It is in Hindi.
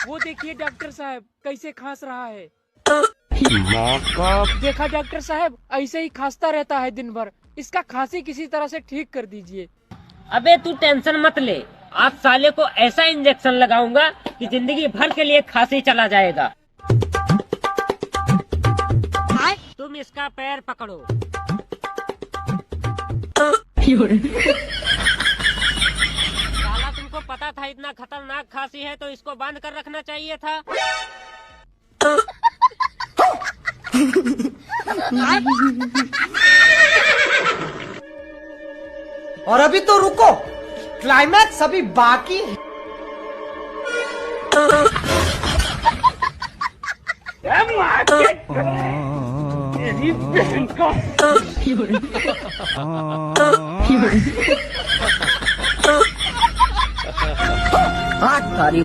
वो देखिए डॉक्टर साहब कैसे खांस रहा है। देखा डॉक्टर साहब, ऐसे ही खांसता रहता है दिन भर। इसका खांसी किसी तरह से ठीक कर दीजिए। अबे तू टेंशन मत ले, आज साले को ऐसा इंजेक्शन लगाऊंगा कि जिंदगी भर के लिए खांसी चला जाएगा। तुम इसका पैर पकड़ो। साला तुमको पता था इतना खतरनाक खांसी है तो इसको बांध कर रखना चाहिए था। और अभी तो रुको, क्लाइमैक्स अभी बाकी है। तारीफ